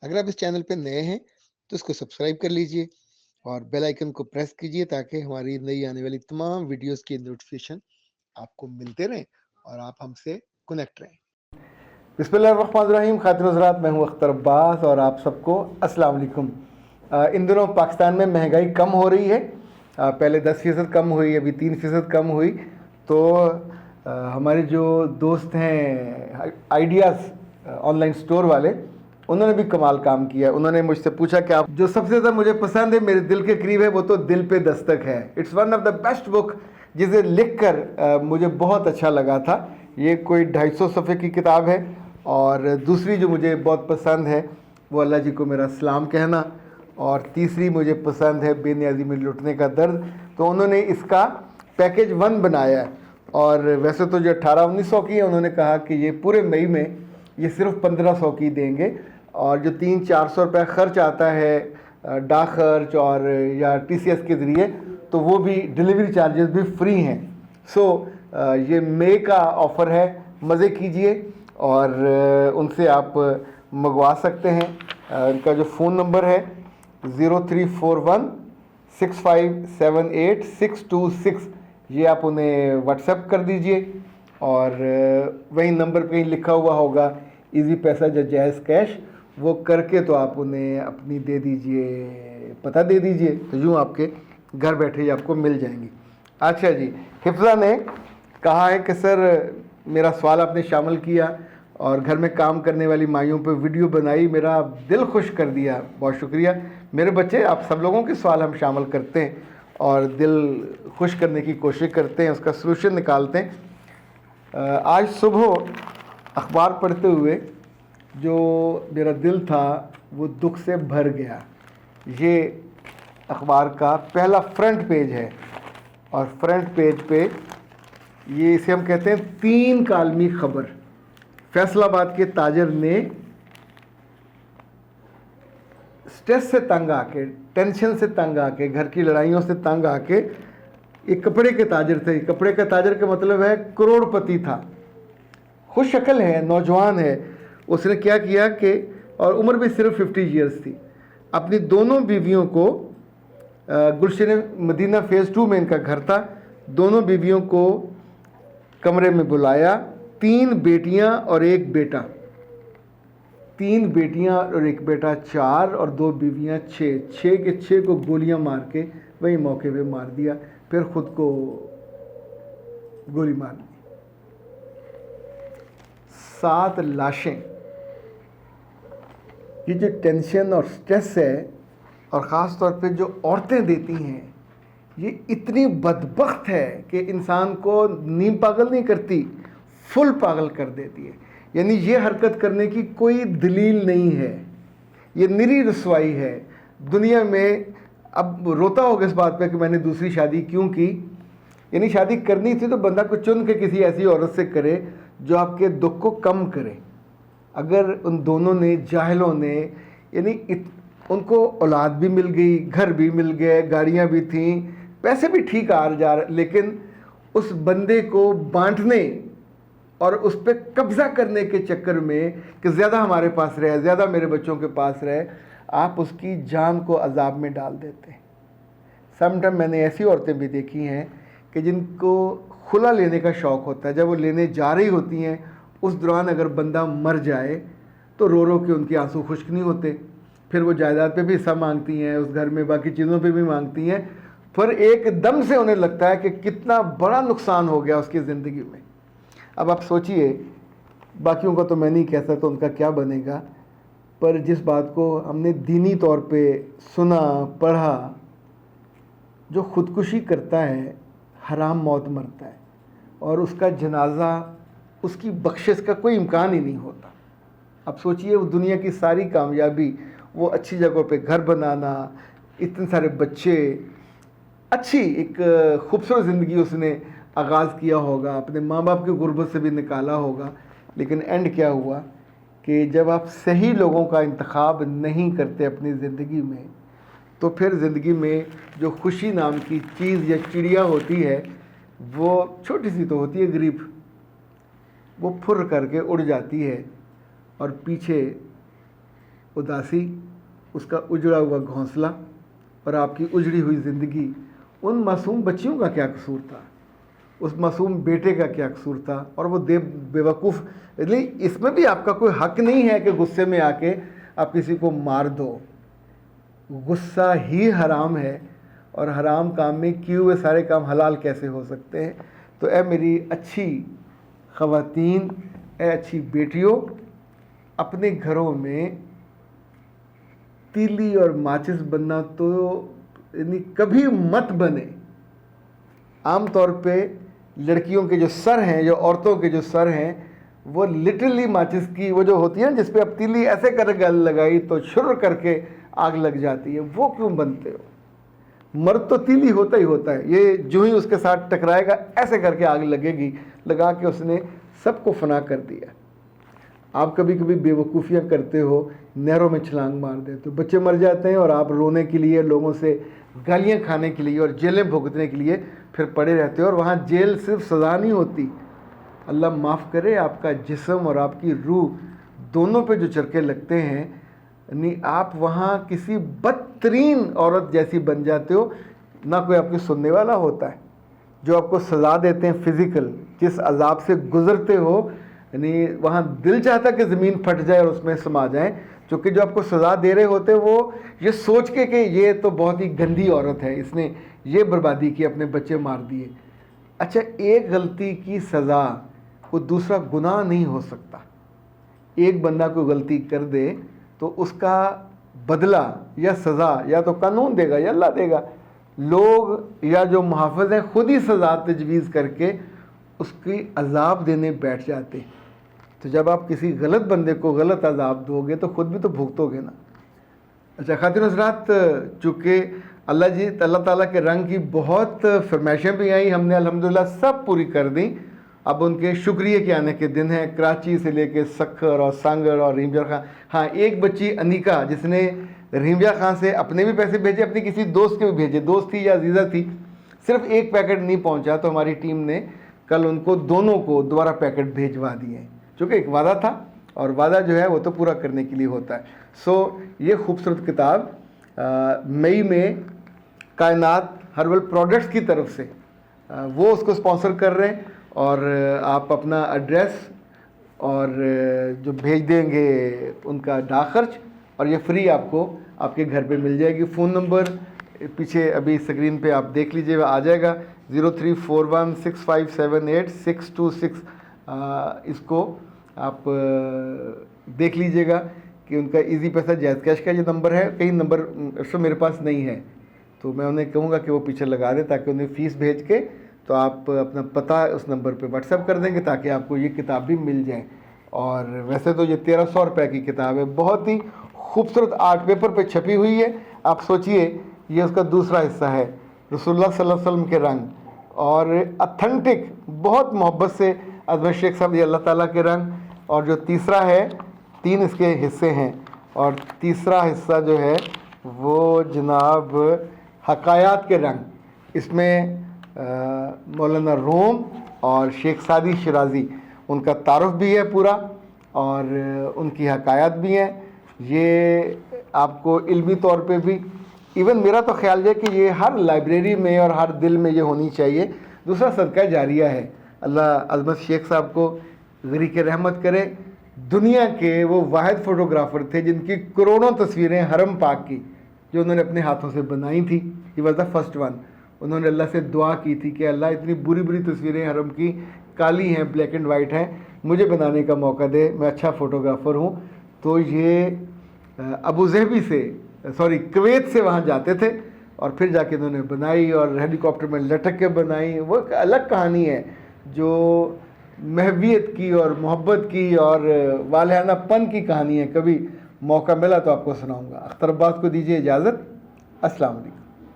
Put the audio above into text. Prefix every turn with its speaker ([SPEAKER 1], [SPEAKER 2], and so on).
[SPEAKER 1] अगर आप इस चैनल पे नए हैं तो इसको सब्सक्राइब कर लीजिए और बेल आइकन को प्रेस कीजिए ताकि हमारी नई आने वाली तमाम वीडियोस की नोटिफिकेशन आपको मिलते रहें और आप हमसे कनेक्ट रहें।
[SPEAKER 2] बिस्मिल्लाहिर्रहमानिर्रहीम। खातिन हज़रात, मैं हूं अख्तर अब्बास और आप सबको अस्सलाम वालेकुम। इन दिनों पाकिस्तान में महंगाई कम हो रही है। पहले 10% कम हुई, अभी 3% कम हुई। तो हमारे जो दोस्त हैं आइडियाज़ ऑनलाइन स्टोर वाले, उन्होंने भी कमाल काम किया। उन्होंने मुझसे पूछा कि आप जो सबसे ज़्यादा मुझे पसंद है, मेरे दिल के करीब है, वो तो दिल पे दस्तक है। It's one of the best book, जिसे लिख कर मुझे बहुत अच्छा लगा था। ये कोई 250 सफ़े की किताब है। और दूसरी जो मुझे बहुत पसंद है वो अल्लाह जी को मेरा सलाम कहना, और तीसरी मुझे पसंद है बेनियाज़ी में लुटने का दर्द। तो उन्होंने इसका पैकेज 1 बनाया है, और वैसे तो जो 1800-1900 की है, उन्होंने कहा कि ये पूरे मई में ये सिर्फ 1500 की देंगे। और जो 300-400 रुपये ख़र्च आता है डाक खर्च और या TCS के ज़रिए, तो वो भी डिलीवरी चार्जेस भी फ्री हैं। सो ये मई का ऑफ़र है, मज़े कीजिए। और उनसे आप मंगवा सकते हैं। उनका जो फ़ोन नंबर है 03416578-626, ये आप उन्हें व्हाट्सएप कर दीजिए। और वही नंबर पे ही लिखा हुआ होगा इजी पैसा या जायज़ कैश, वो करके तो आप उन्हें अपनी दे दीजिए, पता दे दीजिए, तो यूँ आपके घर बैठे ही आपको मिल जाएंगी। अच्छा जी, हिफ्ज़ा ने कहा है कि सर मेरा सवाल आपने शामिल किया और घर में काम करने वाली माइयों पे वीडियो बनाई, मेरा दिल खुश कर दिया, बहुत शुक्रिया। मेरे बच्चे, आप सब लोगों के सवाल हम शामिल करते हैं और दिल खुश करने की कोशिश करते हैं, उसका सलूशन निकालते हैं। आज सुबह अखबार पढ़ते हुए जो मेरा दिल था वो दुख से भर गया। ये अखबार का पहला फ्रंट पेज है, और फ्रंट पेज पे ये इसे हम कहते हैं 3 कालमी खबर। फैसलाबाद के ताजर ने स्ट्रेस से तंग आके, टेंशन से तंग आके, घर की लड़ाइयों से तंग आके, एक कपड़े के ताजर थे। कपड़े का ताजर का मतलब है करोड़पति था, खुश शक्ल है, नौजवान है। उसने क्या किया कि, और उम्र भी सिर्फ 50 ईयर्स थी, अपनी दोनों बीवियों को, गुलशन मदीना फ़ेज़ 2 में इनका घर था, दोनों बीवियों को कमरे में बुलाया। 3 बेटियां और 1 बेटा, 3 बेटियां और 1 बेटा 4, और 2 बीवियां 6। 6 के 6 को गोलियां मार के वही मौके पे मार दिया, फिर ख़ुद को गोली मार दी। 7 लाशें। ये जो टेंशन और स्ट्रेस है, और ख़ास तौर पे जो औरतें देती हैं, ये इतनी बदबख्त है कि इंसान को नीम पागल नहीं करती, फुल पागल कर देती है। यानी ये हरकत करने की कोई दलील नहीं है, ये निरी रसवाई है दुनिया में। अब रोता होगा इस बात पे कि मैंने दूसरी शादी क्यों की। यानी शादी करनी थी तो बंदा को चुन के किसी ऐसी औरत से करे जो आपके दुख को कम करे। अगर उन दोनों ने, जाहिलों ने, यानी उनको औलाद भी मिल गई, घर भी मिल गए, गाड़ियाँ भी थीं, पैसे भी ठीक आ जा रहे, लेकिन उस बंदे को बांटने और उस पर कब्ज़ा करने के चक्कर में कि ज़्यादा हमारे पास रहे, ज़्यादा मेरे बच्चों के पास रहे, आप उसकी जान को अजाब में डाल देते हैं। समटाइम मैंने ऐसी औरतें भी देखी हैं कि जिनको खुला लेने का शौक़ होता है, जब वो लेने जा रही होती हैं उस दौरान अगर बंदा मर जाए तो रो रो के उनके आंसू खुश्क नहीं होते। फिर वो जायदाद पे भी हिस्सा मांगती हैं, उस घर में बाकी चीज़ों पे भी मांगती हैं। फिर एकदम से उन्हें लगता है कि कितना बड़ा नुकसान हो गया उसकी ज़िंदगी में। अब आप सोचिए, बाकियों का तो मैं नहीं कह सकता उनका क्या बनेगा, पर जिस बात को हमने दीनी तौर पे सुना, पढ़ा, जो ख़ुदकुशी करता है हराम मौत मरता है, और उसका जनाजा, उसकी बख्शिश का कोई इम्कान ही नहीं होता। अब सोचिए, वो दुनिया की सारी कामयाबी, वो अच्छी जगहों पे घर बनाना, इतने सारे बच्चे, अच्छी एक खूबसूरत ज़िंदगी उसने आगाज़ किया होगा, अपने माँ बाप की गुर्बत से भी निकाला होगा, लेकिन एंड क्या हुआ कि जब आप सही लोगों का इंतखाब नहीं करते अपनी ज़िंदगी में, तो फिर ज़िंदगी में जो खुशी नाम की चीज़ या चिड़िया होती है, वो छोटी सी तो होती है, गरीब, वो फुर करके उड़ जाती है और पीछे اداسی، اس کا اجڑا ہوا گھونسلہ اور آپ کی اجڑی ہوئی زندگی، ان معصوم بچیوں کا کیا قصور تھا؟ اس معصوم بیٹے کا کیا قصور تھا؟ اور وہ بے وقوف، اس میں بھی آپ کا کوئی حق نہیں ہے کہ غصے میں آ کے آپ کسی کو مار دو. غصہ ہی حرام ہے، اور حرام کام میں کیے ہوئے سارے کام حلال کیسے ہو سکتے ہیں؟ تو اے میری اچھی خواتین، اے اچھی بیٹیوں، اپنے گھروں میں تیلی اور ماچس بننا تو یعنی کبھی مت بنے. عام طور پہ لڑکیوں کے جو سر ہیں، جو عورتوں کے جو سر ہیں، وہ لٹرلی ماچس کی وہ جو ہوتی ہے جس پہ اب تیلی ایسے کر گل لگائی تو شر کر کے آگ لگ جاتی ہے، وہ کیوں بنتے ہو؟ مرد تو تیلی ہوتا ہی ہوتا ہے، یہ جو ہی اس کے ساتھ ٹکرائے گا ایسے کر کے آگ لگے گی، لگا کے اس نے سب کو فنا کر دیا. آپ کبھی کبھی بے وقوفیاں کرتے ہو، نہروں میں چھلانگ مار دیتے ہو، بچے مر جاتے ہیں اور آپ رونے کے لیے، لوگوں سے گالیاں کھانے کے لیے اور جیلیں بھگتنے کے لیے پھر پڑے رہتے ہو. اور وہاں جیل صرف سزا نہیں ہوتی، اللہ معاف کرے، آپ کا جسم اور آپ کی روح دونوں پہ جو چرکے لگتے ہیں، یعنی آپ وہاں کسی بدترین عورت جیسی بن جاتے ہو. نہ کوئی آپ کی سننے والا ہوتا ہے. جو آپ کو سزا دیتے ہیں فزیکل، جس عذاب سے گزرتے ہو، یعنی وہاں دل چاہتا کہ زمین پھٹ جائے اور اس میں سما جائیں. چونکہ جو آپ کو سزا دے رہے ہوتے وہ یہ سوچ کے کہ یہ تو بہت ہی گندی عورت ہے، اس نے یہ بربادی کی، اپنے بچے مار دیے. اچھا، ایک غلطی کی سزا وہ دوسرا گناہ نہیں ہو سکتا. ایک بندہ کوئی غلطی کر دے تو اس کا بدلہ یا سزا یا تو قانون دے گا یا اللہ دے گا. لوگ یا جو محافظ ہیں خود ہی سزا تجویز کر کے اس کی عذاب دینے بیٹھ جاتے. تو جب آپ کسی غلط بندے کو غلط عذاب دو گے تو خود بھی تو بھگتو گے نا. اچھا خواتین حضرات، چونکہ اللہ تعالیٰ کے رنگ کی بہت فرمائشیں بھی آئیں، ہم نے الحمدللہ سب پوری کر دیں. اب ان کے شکریہ کے آنے کے دن ہیں، کراچی سے لے کے سکھر اور سانگڑ اور رحیم جان خان. ہاں، ایک بچی انیکا جس نے رحیم جان خان سے اپنے بھی پیسے بھیجے، اپنی کسی دوست کے بھی بھیجے، دوست تھی یا عزیزہ تھی، صرف ایک پیکٹ نہیں پہنچا تو ہماری ٹیم نے کل ان کو دونوں کو دوبارہ پیکٹ بھیجوا دیے، چونکہ ایک وعدہ تھا اور وعدہ جو ہے وہ تو پورا کرنے کے لیے ہوتا ہے. یہ خوبصورت کتاب مئی میں کائنات ہربل پروڈکٹس کی طرف سے وہ اس کو اسپانسر کر رہے ہیں، اور آپ اپنا ایڈریس اور جو بھیج دیں گے ان کا ڈاک خرچ، اور یہ فری آپ کو آپ کے گھر پہ مل جائے گی. فون نمبر پیچھے ابھی اسکرین پہ آپ دیکھ لیجئے، آ جائے گا 034165782626. اس کو آپ دیکھ لیجئے گا کہ ان کا ایزی پیسہ جائز کیش کا یہ نمبر ہے. کئی نمبر میرے پاس نہیں ہے تو میں انہیں کہوں گا کہ وہ پیچھے لگا دیں تاکہ انہیں فیس بھیج کے تو آپ اپنا پتہ اس نمبر پہ واٹس ایپ کر دیں گے تاکہ آپ کو یہ کتاب بھی مل جائے. اور ویسے تو یہ 1300 روپے کی کتاب ہے، بہت ہی خوبصورت آرٹ پیپر پہ چھپی ہوئی ہے. آپ سوچئے یہ اس کا دوسرا حصہ ہے، رسول اللہ صلی اللہ علیہ وسلم کے رنگ، اور اتھینٹک بہت محبت سے اظمر شیخ صاحب، یہ اللہ تعالیٰ کے رنگ. اور جو تیسرا ہے، 3 اس کے حصے ہیں، اور تیسرا حصہ جو ہے وہ جناب حکایات کے رنگ. اس میں مولانا روم اور شیخ سعدی شیرازی ان کا تعارف بھی ہے پورا، اور ان کی حکایات بھی ہیں. یہ آپ کو علمی طور پہ بھی، ایون میرا تو خیال ہے کہ یہ ہر لائبریری میں اور ہر دل میں یہ ہونی چاہیے. دوسرا صدقہ جاریہ ہے. اللہ عظمت شیخ صاحب کو غریق رحمت کرے. دنیا کے وہ واحد فوٹوگرافر تھے جن کی کروڑوں تصویریں حرم پاک کی جو انہوں نے اپنے ہاتھوں سے بنائی تھی. He was the first one. انہوں نے اللہ سے دعا کی تھی کہ اللہ اتنی بری بری تصویریں حرم کی، کالی ہیں، بلیک اینڈ وائٹ ہیں، مجھے بنانے کا موقع دے، میں اچھا فوٹوگرافر ہوں. تو یہ ابو ظہبی سے کویت سے وہاں جاتے تھے اور پھر جا کے انہوں نے بنائی، اور ہیلی کاپٹر میں لٹک کے بنائی. وہ ایک الگ کہانی ہے جو محبیت کی اور محبت کی اور والہانہ پن کی کہانی ہے. کبھی موقع ملا تو آپ کو سناؤں گا. اختر عباس کو دیجیے اجازت. السلام علیکم.